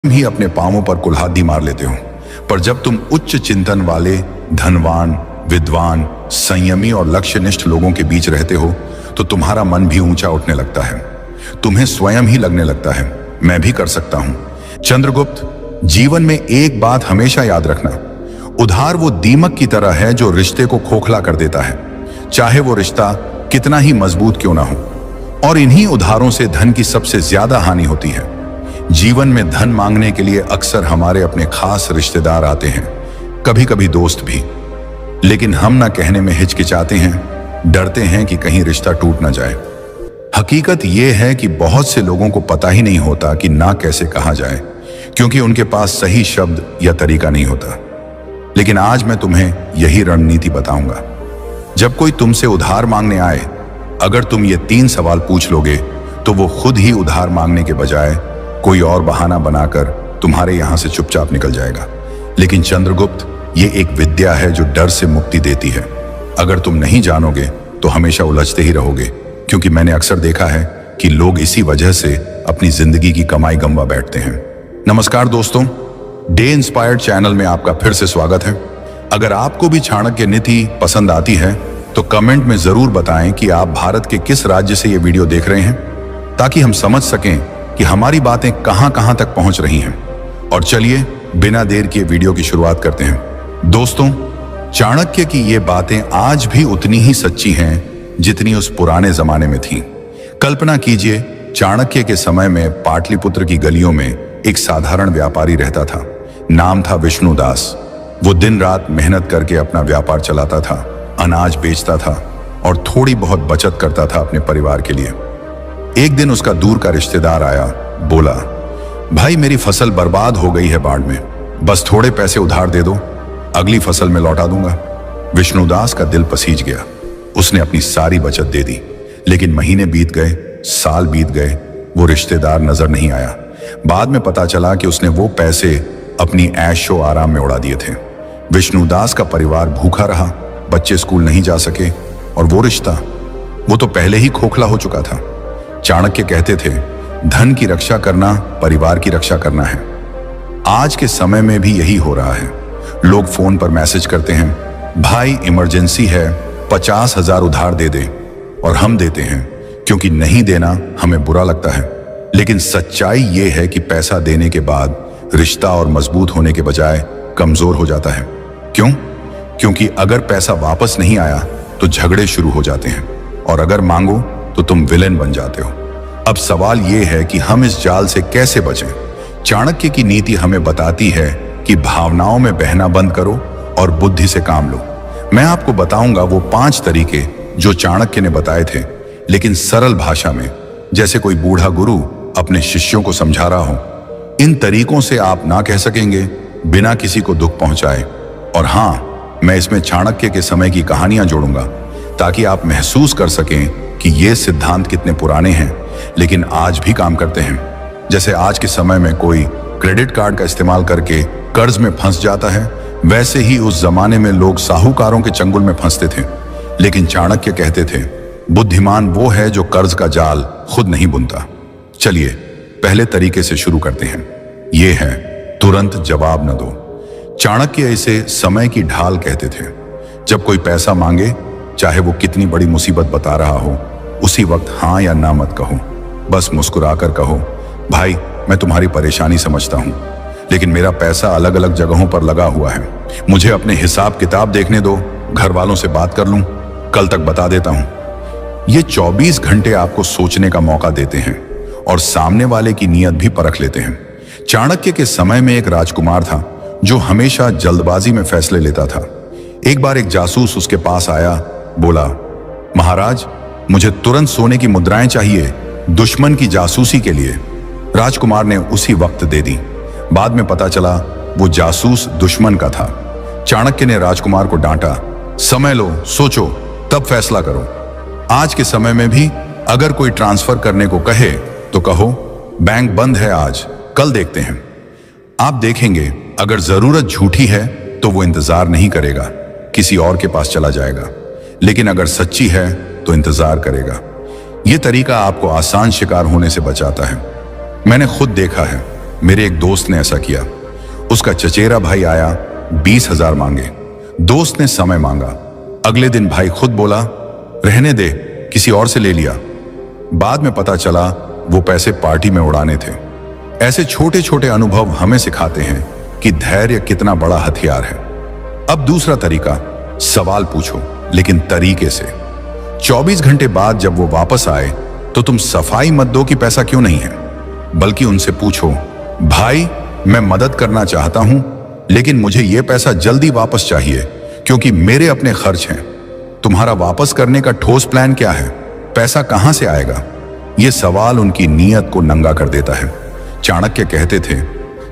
ही अपने पांवों पर कुल्हाड़ी मार लेते हो, पर जब तुम उच्च चिंतन वाले, धनवान, विद्वान, संयमी और लक्ष्यनिष्ठ लोगों के बीच रहते हो तो तुम्हारा मन भी ऊंचा उठने लगता है। तुम्हें स्वयं ही लगने लगता है, मैं भी कर सकता हूं। चंद्रगुप्त, जीवन में एक बात हमेशा याद रखना, उधार वो दीमक की तरह है जो रिश्ते को खोखला कर देता है, चाहे वो रिश्ता कितना ही मजबूत क्यों ना हो। और इन्हीं उधारों से धन की सबसे ज्यादा हानि होती है। जीवन में धन मांगने के लिए अक्सर हमारे अपने खास रिश्तेदार आते हैं, कभी कभी दोस्त भी, लेकिन हम ना कहने में हिचकिचाते हैं, डरते हैं कि कहीं रिश्ता टूट ना जाए। हकीकत यह है कि बहुत से लोगों को पता ही नहीं होता कि ना कैसे कहा जाए, क्योंकि उनके पास सही शब्द या तरीका नहीं होता। लेकिन आज मैं तुम्हें यही रणनीति बताऊंगा। जब कोई तुमसे उधार मांगने आए, अगर तुम ये 3 सवाल पूछ लोगे तो वो खुद ही उधार मांगने के बजाय कोई और बहाना बनाकर तुम्हारे यहां से चुपचाप निकल जाएगा। लेकिन चंद्रगुप्त, ये एक विद्या है जो डर से मुक्ति देती है। अगर तुम नहीं जानोगे तो हमेशा उलझते ही रहोगे, क्योंकि मैंने अक्सर देखा है कि लोग इसी वजह से अपनी जिंदगी की कमाई गंवा बैठते हैं। नमस्कार दोस्तों, डे इंस्पायर्ड चैनल में आपका फिर से स्वागत है। अगर आपको भी चाणक्य नीति पसंद आती है तो कमेंट में जरूर बताएं कि आप भारत के किस राज्य से ये वीडियो देख रहे हैं, ताकि हम समझ सकें कि हमारी बातें कहां कहां तक पहुंच रही हैं। और चलिए बिना देर किए वीडियो की शुरुआत करते हैं। दोस्तों, चाणक्य की ये बातें आज भी उतनी ही सच्ची हैं जितनी उस पुराने जमाने में थीं। कल्पना कीजिए, चाणक्य के समय में पाटलिपुत्र की गलियों में एक साधारण व्यापारी रहता था। नाम था विष्णुदास। वो दिन रात मेहनत करके अपना व्यापार चलाता था, अनाज बेचता था और थोड़ी बहुत बचत करता था अपने परिवार के लिए। एक दिन उसका दूर का रिश्तेदार आया, बोला, भाई मेरी फसल बर्बाद हो गई है बाढ़ में, बस थोड़े पैसे उधार दे दो, अगली फसल में लौटा दूंगा। विष्णुदास का दिल पसीज गया। उसने अपनी सारी बचत दे दी, लेकिन महीने बीत गए, साल बीत गए, वो रिश्तेदार नजर नहीं आया। बाद में पता चला कि उसने वो पैसे अपनी ऐशो आराम में उड़ा दिए थे। विष्णुदास का परिवार भूखा रहा, बच्चे स्कूल नहीं जा सके और वो रिश्ता, वो तो पहले ही खोखला हो चुका था। चाणक्य कहते थे, धन की रक्षा करना परिवार की रक्षा करना है। आज के समय में भी यही हो रहा है। लोग फोन पर मैसेज करते हैं, भाई इमरजेंसी है, 50,000 उधार दे दे, और हम देते हैं क्योंकि नहीं देना हमें बुरा लगता है। लेकिन सच्चाई ये है कि पैसा देने के बाद रिश्ता और मजबूत होने के बजाय कमजोर हो जाता है। क्यों? क्योंकि अगर पैसा वापस नहीं आया तो झगड़े शुरू हो जाते हैं, और अगर मांगो तो तुम विलेन बन जाते हो। अब सवाल यह है कि हम इस जाल से कैसे बचें। चाणक्य की नीति हमें बताती है कि भावनाओं में बहना बंद करो और बुद्धि से काम लो। मैं आपको बताऊंगा वो 5 तरीके जो चाणक्य ने बताए थे, लेकिन सरल भाषा में, जैसे कोई बूढ़ा गुरु अपने शिष्यों को समझा रहा हो। इन तरीकों से आप ना कह सकेंगे बिना किसी को दुख पहुंचाए। और हां, मैं इसमें चाणक्य के समय की कहानियां जोड़ूंगा, ताकि आप महसूस कर सकें कि ये सिद्धांत कितने पुराने हैं लेकिन आज भी काम करते हैं। जैसे आज के समय में कोई क्रेडिट कार्ड का इस्तेमाल करके कर्ज में फंस जाता है, वैसे ही उस जमाने में लोग साहूकारों के चंगुल में फंसते थे। लेकिन चाणक्य कहते थे, बुद्धिमान वो है जो कर्ज का जाल खुद नहीं बुनता। चलिए पहले तरीके से शुरू करते हैं। ये है तुरंत जवाब न दो। चाणक्य इसे समय की ढाल कहते थे। जब कोई पैसा मांगे, चाहे वो कितनी बड़ी मुसीबत बता रहा हो, उसी वक्त हाँ या ना मत कहो। बस मुस्कुराकर कहो, भाई मैं तुम्हारी परेशानी समझता हूं, लेकिन मेरा पैसा अलग अलग जगहों पर लगा हुआ है, मुझे अपने हिसाब किताब देखने दो, घर वालों से बात कर लूं, कल तक बता देता हूं। ये 24 घंटे आपको सोचने का मौका देते हैं और सामने वाले की नीयत भी परख लेते हैं। चाणक्य के समय में एक राजकुमार था जो हमेशा जल्दबाजी में फैसले लेता था। एक बार एक जासूस उसके पास आया, बोला, महाराज मुझे तुरंत सोने की मुद्राएं चाहिए, दुश्मन की जासूसी के लिए। राजकुमार ने उसी वक्त दे दी। बाद में पता चला वो जासूस दुश्मन का था। चाणक्य ने राजकुमार को डांटा, समय लो, सोचो, तब फैसला करो। आज के समय में भी अगर कोई ट्रांसफर करने को कहे तो कहो, बैंक बंद है आज, कल देखते हैं। आप देखेंगे अगर जरूरत झूठी है तो वो इंतजार नहीं करेगा, किसी और के पास चला जाएगा। लेकिन अगर सच्ची है तो इंतजार करेगा। यह तरीका आपको आसान शिकार होने से बचाता है। मैंने खुद देखा है, मेरे एक दोस्त ने ऐसा किया। उसका चचेरा भाई आया, 20,000 मांगे। दोस्त ने समय मांगा। अगले दिन भाई खुद बोला, रहने दे, किसी और से ले लिया। बाद में पता चला वो पैसे पार्टी में उड़ाने थे। ऐसे छोटे छोटे अनुभव हमें सिखाते हैं कि धैर्य कितना बड़ा हथियार है। अब दूसरा तरीका, सवाल पूछो लेकिन तरीके से। 24 घंटे बाद जब वो वापस आए तो तुम सफाई मत दो कि पैसा क्यों नहीं है, बल्कि उनसे पूछो, भाई मैं मदद करना चाहता हूं लेकिन मुझे यह पैसा जल्दी वापस चाहिए क्योंकि मेरे अपने खर्च हैं। तुम्हारा वापस करने का ठोस प्लान क्या है? पैसा कहां से आएगा? यह सवाल उनकी नीयत को नंगा कर देता है। चाणक्य कहते थे,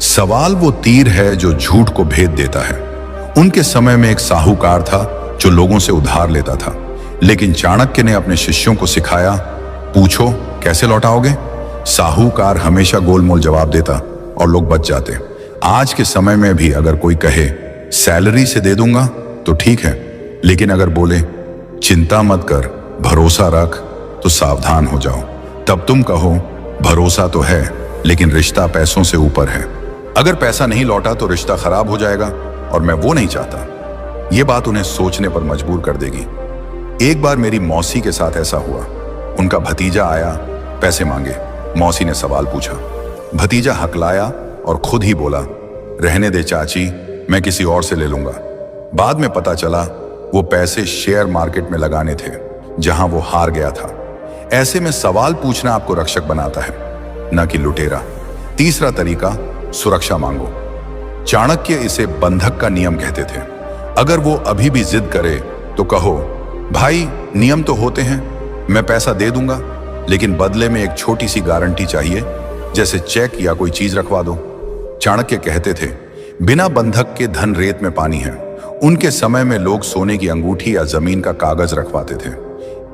सवाल वो तीर है जो झूठ को भेद देता है। उनके समय में एक साहूकार था जो लोगों से उधार लेता था, लेकिन चाणक्य ने अपने शिष्यों को सिखाया, पूछो कैसे लौटाओगे। साहूकार हमेशा गोलमोल जवाब देता और लोग बच जाते। आज के समय में भी अगर कोई कहे सैलरी से दे दूंगा तो ठीक है, लेकिन अगर बोले चिंता मत कर, भरोसा रख, तो सावधान हो जाओ। तब तुम कहो भरोसा तो है लेकिन रिश्ता पैसों से ऊपर है। अगर पैसा नहीं लौटा तो रिश्ता खराब हो जाएगा और मैं वो नहीं चाहता। ये बात उन्हें सोचने पर मजबूर कर देगी। एक बार मेरी मौसी के साथ ऐसा हुआ। उनका भतीजा आया, पैसे मांगे। मौसी ने सवाल पूछा। भतीजा हकलाया और खुद ही बोला, रहने दे चाची, मैं किसी और से ले लूंगा। बाद में पता चला वो पैसे शेयर मार्केट में लगाने थे जहां वो हार गया था। ऐसे में सवाल पूछना आपको रक्षक बनाता है, न कि लुटेरा। तीसरा तरीका, सुरक्षा मांगो। चाणक्य इसे बंधक का नियम कहते थे। अगर वो अभी भी जिद करे तो कहो, भाई नियम तो होते हैं, मैं पैसा दे दूंगा लेकिन बदले में एक छोटी सी गारंटी चाहिए, जैसे चेक या कोई चीज रखवा दो। चाणक्य कहते थे, बिना बंधक के धन रेत में पानी है। उनके समय में लोग सोने की अंगूठी या जमीन का कागज रखवाते थे।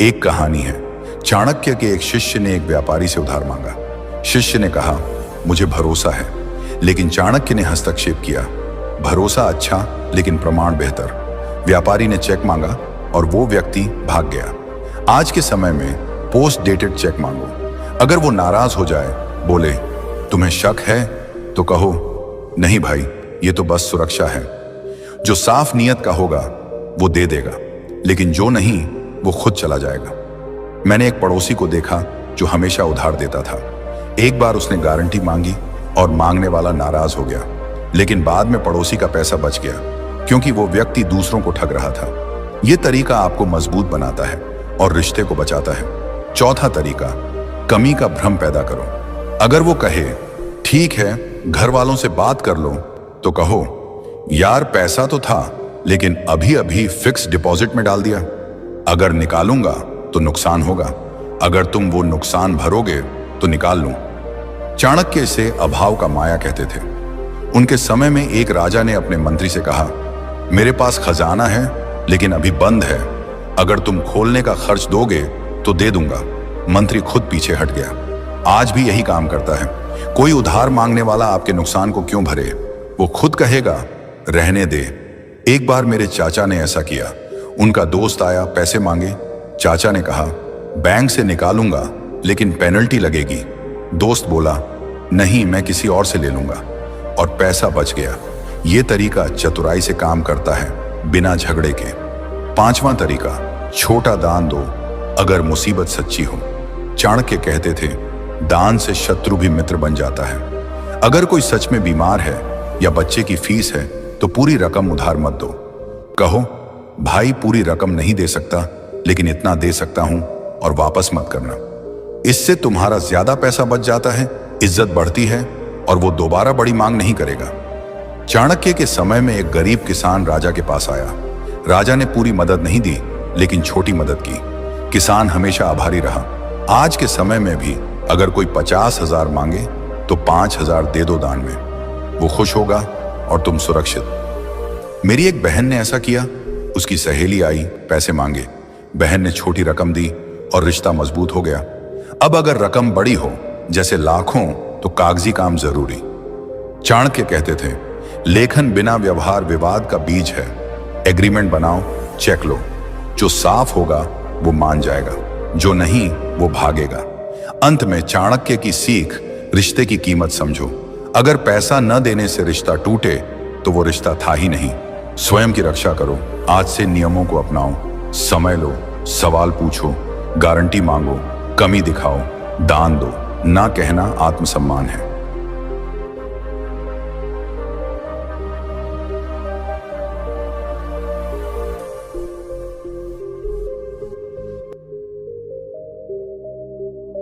एक कहानी है, चाणक्य के एक शिष्य ने एक व्यापारी से उधार मांगा। शिष्य ने कहा, मुझे भरोसा है, लेकिन चाणक्य ने हस्तक्षेप किया, भरोसा अच्छा लेकिन प्रमाण बेहतर। व्यापारी ने चेक मांगा और वो व्यक्ति भाग गया। आज के समय में पोस्ट डेटेड चेक मांगो। अगर वो नाराज हो जाए, बोले तुम्हें शक है, तो कहो नहीं भाई, ये तो बस सुरक्षा है। जो साफ नियत का होगा वो दे देगा, लेकिन जो नहीं वो खुद चला जाएगा। मैंने एक पड़ोसी को देखा जो हमेशा उधार देता था। एक बार उसने गारंटी मांगी और मांगने वाला नाराज हो गया, लेकिन बाद में पड़ोसी का पैसा बच गया क्योंकि वो व्यक्ति दूसरों को ठग रहा था। यह तरीका आपको मजबूत बनाता है और रिश्ते को बचाता है। चौथा तरीका, कमी का भ्रम पैदा करो। अगर वो कहे ठीक है, घर वालों से बात कर लो, तो कहो यार पैसा तो था लेकिन अभी अभी फिक्स डिपॉजिट में डाल दिया, अगर निकालूंगा तो नुकसान होगा, अगर तुम वो नुकसान भरोगे तो निकाल लूं। चाणक्य इसे अभाव का माया कहते थे। उनके समय में एक राजा ने अपने मंत्री से कहा, मेरे पास खजाना है लेकिन अभी बंद है, अगर तुम खोलने का खर्च दोगे तो दे दूंगा। मंत्री खुद पीछे हट गया। आज भी यही काम करता है। कोई उधार मांगने वाला आपके नुकसान को क्यों भरे, वो खुद कहेगा रहने दे। एक बार मेरे चाचा ने ऐसा किया। उनका दोस्त आया, पैसे मांगे। चाचा ने कहा बैंक से निकालूंगा लेकिन पेनल्टी लगेगी। दोस्त बोला नहीं, मैं किसी और से ले लूंगा, और पैसा बच गया। ये तरीका चतुराई से काम करता है, बिना झगड़े के। पांचवा तरीका, छोटा दान दो अगर मुसीबत सच्ची हो। चाणक्य कहते थे, दान से शत्रु भी मित्र बन जाता है। अगर कोई सच में बीमार है या बच्चे की फीस है तो पूरी रकम उधार मत दो। कहो भाई पूरी रकम नहीं दे सकता लेकिन इतना दे सकता हूं, और वापस मत करना। इससे तुम्हारा ज्यादा पैसा बच जाता है, इज्जत बढ़ती है और वो दोबारा बड़ी मांग नहीं करेगा। चाणक्य के समय में एक गरीब किसान राजा के पास आया। राजा ने पूरी मदद नहीं दी लेकिन छोटी मदद की। किसान हमेशा आभारी रहा। आज के समय में भी अगर कोई 50,000 मांगे तो 5,000 दे दो दान में, वो खुश होगा और तुम सुरक्षित। मेरी एक बहन ने ऐसा किया। उसकी सहेली आई, पैसे मांगे। बहन ने छोटी रकम दी और रिश्ता मजबूत हो गया। अब अगर रकम बड़ी हो, जैसे लाखों, तो कागजी काम जरूरी। चाणक्य कहते थे, लेखन बिना व्यवहार विवाद का बीज है। एग्रीमेंट बनाओ, चेक लो। जो साफ होगा वो मान जाएगा, जो नहीं वो भागेगा। अंत में चाणक्य की सीख, रिश्ते की कीमत समझो। अगर पैसा न देने से रिश्ता टूटे तो वो रिश्ता था ही नहीं। स्वयं की रक्षा करो। आज से नियमों को अपनाओ। समय लो, सवाल पूछो, गारंटी मांगो, कमी दिखाओ, दान दो। ना कहना आत्मसम्मान है।